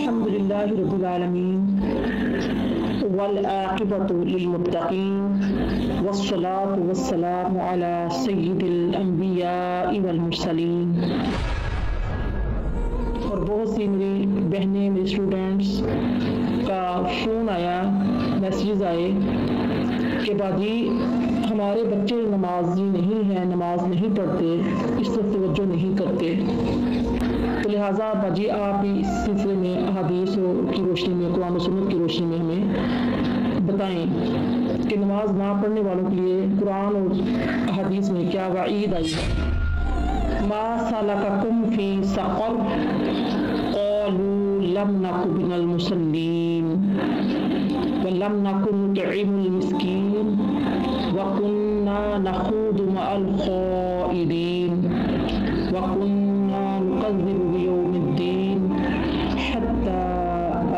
अल्हम्दुलिल्लाहि रब्बिल आलमीन वल आक़िबतु लिल मुत्तक़ीन वस्सलातु वस्सलामु अला सय्यिदिल अंबिया'i वल मुरसलीन। और बहुत सी मेरी बहनें, मेरे स्टूडेंट्स का फ़ोन आया, मैसेज आए कि बाजी हमारे बच्चे नमाजी नहीं हैं, नमाज नहीं पढ़ते, इस तरफ तवज्जो नहीं करते, तो लिहाजा बाजी आप ही इस सिलसिले में हदीस की रोशनी में, कुरान और सुन्नत की रोशनी में हमें बताएं कि नमाज ना पढ़ने वालों के लिए कुरान और हदीस में क्या वईद आई है। मा सलककुम फी सक़र क़ालू लम नकु मिनल मुसल्लीन व लम नकु नुत'iमुल मिस्कीन व कुन्ना नख़ूदु मअल ख़ाइदीन व कुन्ना नुकज़्ज़िबु बियौमिद्दीन हत्ता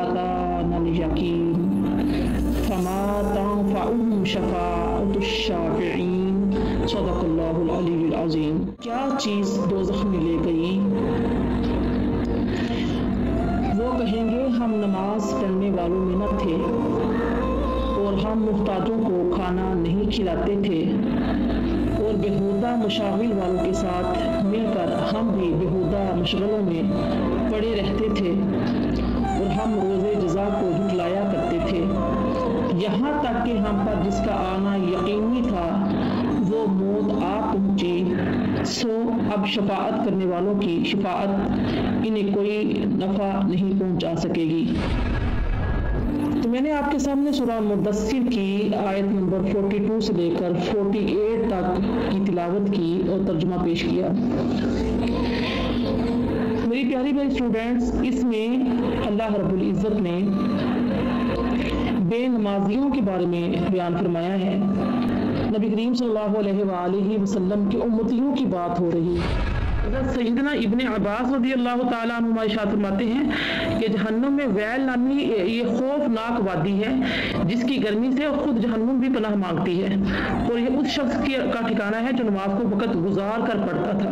अतानल यकीन फमा तंफ़अुहुम शफ़ाअतुश शाफ़िईन। सदक़ल्लाहुल अलीयुल अज़ीम। क्या चीज़ दोज़ख में ले गई? वो कहेंगे हम नमाज पढ़ने वालों में न थे और हम मुहताजों को खाना नहीं खिलाते थे और बेहुदा मशागिल वालों के साथ मिलकर हम भी बेहुदा मशगलों में पड़े रहते थे और हम रोज़े जज़ा को झुठलाया करते थे, यहाँ तक कि हम पर जिसका आना यकीनी था वो मौत आ पहुँची। सो अब शफाअत करने वालों की शफाअत इन्हें कोई नफ़ा नहीं पहुँचा सकेगी। तो मैंने आपके सामने सूरह मुद्दस्सिर की आयत नंबर 42 से लेकर 48 तक की तिलावत की और तर्जुमा पेश किया। मेरी प्यारी प्यारी स्टूडेंट्स, इसमें अल्लाह रब्बुल इज़्ज़त ने बेनमाजियों के बारे में बयान फरमाया है। नबी करीम सल्लल्लाहु अलैहि वसल्लम के उम्मतियों की बात हो रही है। सैयदना इब्ने अब्बास रज़ियल्लाहु ताला अन्हुमा इरशाद फरमाते हैं कि जहन्नुम में वैल नामी ये खौफनाक वादी है जिसकी गर्मी से खुद जहन्नुम भी पनाह मांगती है और ये उस शख्स का ठिकाना है जो नमाज को वक़्त गुजार कर पढ़ता था।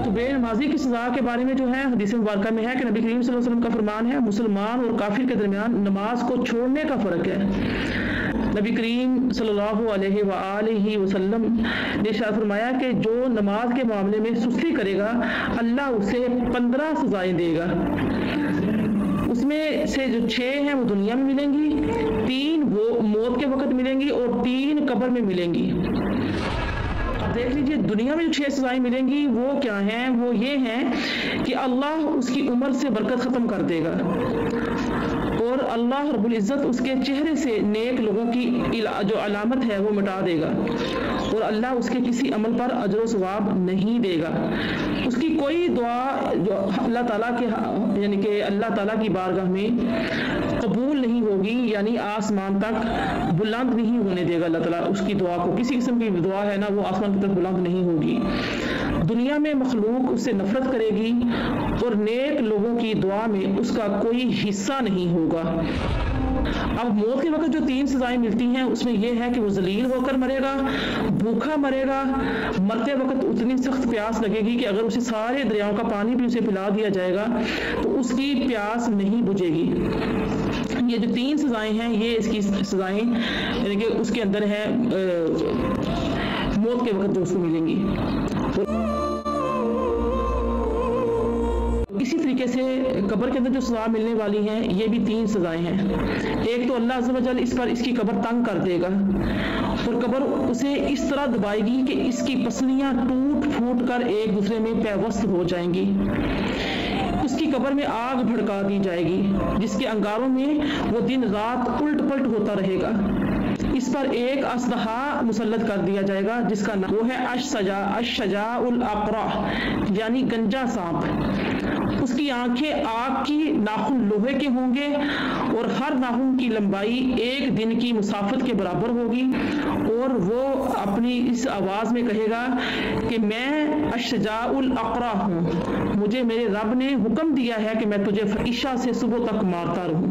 तो बेनमाजी की सज़ा के बारे में जो है हदीस मुबारका में है कि नबी करीम सल्लल्लाहु अलैहि वसल्लम का फरमान है, मुसलमान और काफिर के दरमियान नमाज को छोड़ने का फ़र्क है। नबी करीम सल्लल्लाहु अलैहि वसल्लम ने इरशाद फरमाया कि जो नमाज के मामले में सुस्ती करेगा अल्लाह उसे 15 सजाएं देगा। उसमें से जो 6 हैं वो दुनिया में मिलेंगी, 3 वो मौत के वक्त मिलेंगी और 3 कब्र में मिलेंगी। देख लीजिए, दुनिया में जो 6 सजाएं मिलेंगी वो क्या हैं? वो ये हैं कि अल्लाह उसकी उम्र से बरकत खत्म कर देगा और अल्लाह रब्बुल इज़्ज़त उसके चेहरे से नेक लोगों की जो अलामत है वो मिटा देगा और अल्लाह उसके किसी अमल पर अजर सवाब नहीं देगा। उसकी कोई दुआ जो अल्लाह ताला के यानी कि अल्लाह ताला की बारगाह में कबूल नहीं होगी, यानी आसमान तक बुलंद नहीं होने देगा अल्लाह ताला उसकी दुआ को। किसी किस्म की दुआ है ना वो आसमान तक बुलंद नहीं होगी। दुनिया में मखलूक उससे नफरत करेगी और नेक लोगों की दुआ में उसका कोई हिस्सा नहीं होगा। अब मौत के वक्त जो 3 सजाएं मिलती हैं उसमें यह है कि वो जलील होकर मरेगा, भूखा मरेगा, मरते वक्त उतनी सख्त प्यास लगेगी कि अगर उसे सारे दरियाओं का पानी भी उसे पिला दिया जाएगा तो उसकी प्यास नहीं बुझेगी। ये जो 3 सजाएं हैं ये इसकी सजाएं यानी कि उसके अंदर है मौत के वक्त जो उसको मिलेंगी। इसी तरीके से कब्र के अंदर जो सजा मिलने वाली हैं ये भी 3 सजाएं हैं। एक तो अल्लाह अज़्ज़ व जल इस पर इसकी कब्र तंग कर देगा और कब्र उसे इस तरह दबाएगी कि इसकी पसलियां टूट फूट कर एक दूसरे में पैवस्त हो जाएंगी। उसकी कब्र में आग भड़का दी जाएगी जिसके अंगारों में वो दिन रात उल्ट पलट होता रहेगा। इस पर एक असदहा मुसल्लत कर दिया जाएगा जिसका नाम वो है अश-शजाउल अक़रा यानी गंजा सांप। उसकी आंखें आग की, नाखून लोहे के होंगे और हर नाखून की लंबाई 1 दिन की मुसाफत के बराबर होगी और वो अपनी इस आवाज में कहेगा कि मैं अश-शजाउल अक़रा हूँ, मुझे मेरे रब ने हुक्म दिया है कि मैं तुझे ईशा से सुबह तक मारता रहूं।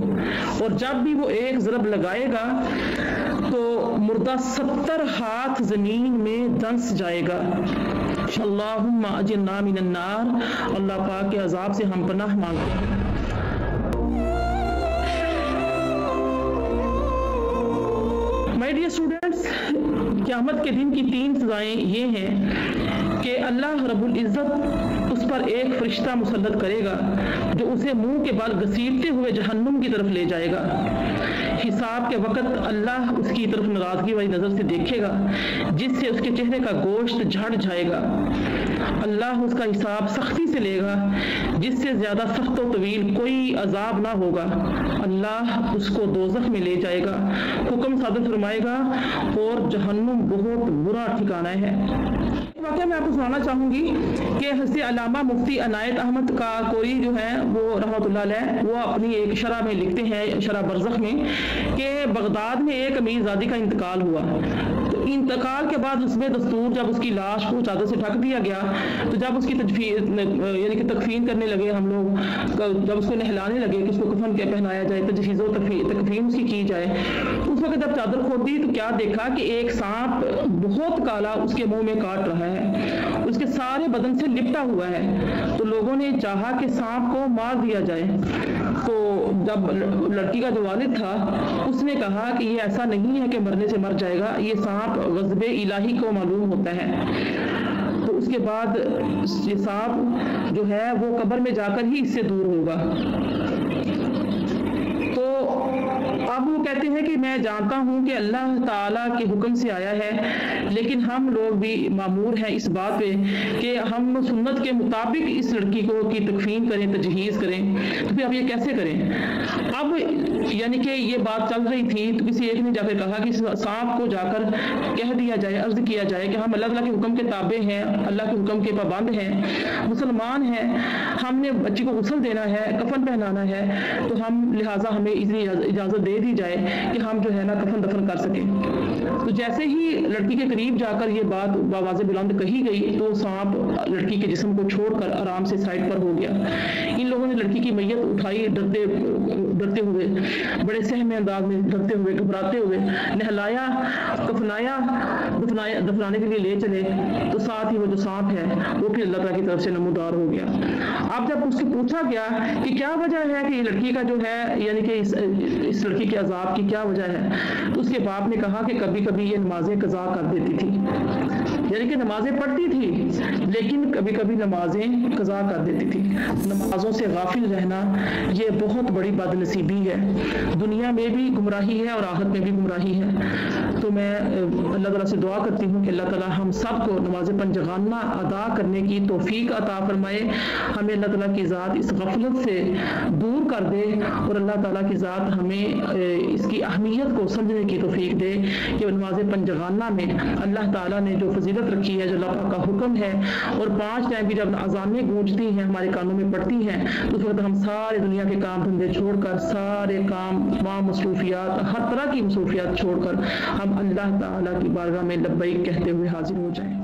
और जब भी वो एक ज़रब लगाएगा तो मुर्दा 70 हाथ जमीन में दंस जाएगा। अल्लाहुम्मा अजिरना मिनन नार, अल्लाह पाक के अजाब से हम पनाह मांगते हैं। स्टूडेंट्स, क़यामत के दिन की 3 सजाएं ये हैं कि अल्लाह रब्बुल इज़्ज़त उस पर एक फरिश्ता मुसल्लत करेगा जो उसे मुंह के बाल घसीटते हुए जहन्नुम की तरफ ले जाएगा। हिसाब के वक़्त अल्लाह उसकी तरफ नाराज़गी वाली नज़र से देखेगा जिससे उसके चेहरे का गोश्त झड़ जाएगा। अल्लाह उसका हिसाब सख्ती से लेगा जिससे ज़्यादा सख्त और तवील कोई अजाब ना होगा। अल्लाह उसको दोज़ख में ले जाएगा, हुक्म सादर फरमाएगा और जहन्नुम बहुत बुरा ठिकाना है। वाक़या मैं आपको सुनाना चाहूँगी कि हज़रत अल्लामा मुफ्ती अनायत अहमद काकोरी जो है वो रहमतुल्लाह अलैह, वो अपनी एक शरह में लिखते हैं, शरह बरज़ख में, कि बगदाद में एक अमीरज़ादी का इंतकाल हुआ। तो इंतकाल के बाद उसमें दस्तूर जब उसकी लाश को चादर से ढक दिया गया, तो जब उसकी यानी कि तकफीन करने लगे हम लोग, जब उसको नहलाने लगे कि उसको कफन क्या पहनाया जाए, तजहीज़ व तकफीन उसकी की जाए, तो उस वक्त जब चादर खोदी तो क्या देखा कि एक सांप बहुत काला उसके मुंह में काट रहा है, उसके सारे बदन से लिपटा हुआ है। तो लोगों ने चाहा कि सांप को मार दिया जाए। तो जब लड़की का जो वालिद था उसने कहा कि ये ऐसा नहीं है कि मरने से मर जाएगा, ये सांप ग़ज़ब इलाही को मालूम होता है। तो उसके बाद ये सांप जो है वो कब्र में जाकर ही इससे दूर होगा। तो अब वो कहते हैं कि मैं जानता हूँ कि अल्लाह ताला के हुक्म से आया है, लेकिन हम लोग भी मामूर हैं इस बात पे कि हम सुन्नत के मुताबिक इस लड़की को की तकफीन करें, तजहीज़ करें। तो फिर अब ये कैसे करें? अब यानी कि ये बात चल रही थी तो किसी एक ने जाकर कहा कि सांप को जाकर कह दिया जाए, अर्ज किया जाए कि हम अल्लाह ताला के हुक्म के ताबे हैं, अल्लाह के हुक्म के पाबंद हैं, मुसलमान हैं, हमने बच्ची को गुस्ल देना है, कफन पहनाना है, तो हम लिहाजा हमें इजाज़त दे दी जाए कि हम जो है ना कफन दफन कर सकें। तो जैसे ही लड़की के करीब जाकर ये बात बावाज़े बुलंद कही गई तो सांप लड़की के जिस्म को छोड़कर आराम से साइड पर हो गया। इन लोगों ने लड़की की मैयत उठाई, डरते हुए, बड़े सहमे अंदाज में डरते हुए, घबराते हुए, नहलाया, कफनाया, दफनाने के लिए ले चले। तो साथ ही वो जो सांप है वो फिर अल्लाह ताला की तरफ से नमूदार हो गया। अब जब उससे पूछा गया कि क्या वजह है कि ये लड़की का जो है यानी कि इस लड़की के अजाब की क्या वजह है, तो उसके बाप ने कहा कि कभी कभी ये नमाजें कज़ा कर देती थी, यानी कि नमाजें पढ़ती थी लेकिन कभी कभी नमाजें कज़ा कर देती थी। नमाजों से गाफिल रहना ये बहुत बड़ी बदनसीबी है, दुनिया में भी गुमराही है और आखिरत में भी गुमराही है। तो मैं अल्लाह ताला से दुआ करती हूँ कि अल्लाह ताला हम सब को नमाज पंजगाना अदा करने की तौफीक अता फरमाए, हमें अल्लाह ताला की ज़ात इस गफलत से दूर कर दे और अल्लाह ताला की ज़ात हमें इसकी अहमियत को समझने की तौफीक दे कि नमाज पंजगाना में अल्लाह ताला ने जो फजीलत रखी है, जो अल्लाह पाक का हुक्म है, और 5 टाइम की जब अज़ानें गूंजती हैं, हमारे कानों में पड़ती हैं, तो उस वक्त हम सारे दुनिया के काम धंधे छोड़कर, सारे काम, तमाम मसरूफियात, हर तरह की मसरूफियात छोड़कर हम अल्लाह ताला की बारगाह में लब्बैक कहते हुए हाजिर हो जाएं।